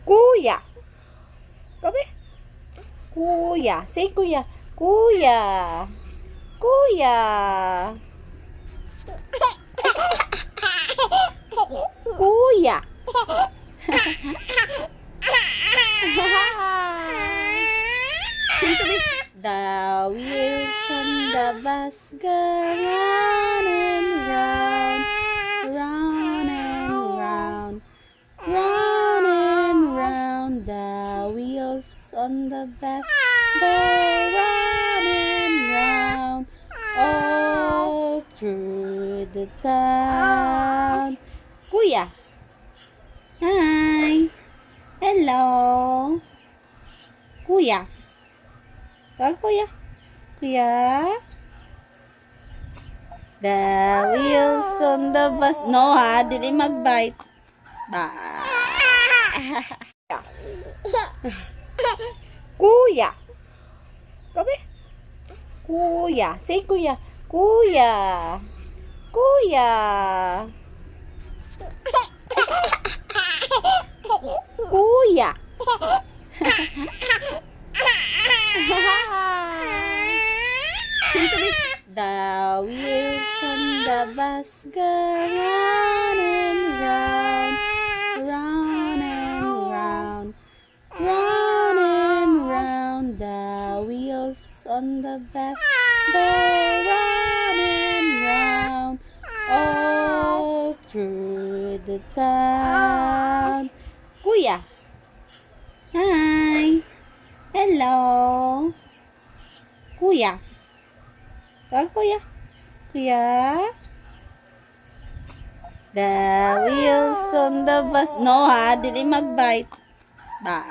Kuya. Kami? Kuya. Say kuya. Kuya. Kuya. Kuya. Sing to me. The wheels on the bus go round and round, round and round, round and round. The wheels on the bus go round and round, all through the town. Kuya. Hi. Hello. Kuya. Tawag kuya. Kuya. The wheels on the bus. No ha, dili mag-bite. Ba. Kuya. Kami? Kuya. Say kuya. Kuya. Kuya. Kuya. Sing to me. The wheels on the bus go round and round, round and round, round and round. The wheels on the bus go round and round, all through the town. Kuya. Hi. Hello. Kuya. Tawag kuya. Kuya. The wheels on the bus. No ha, dili mag-bite. Ba.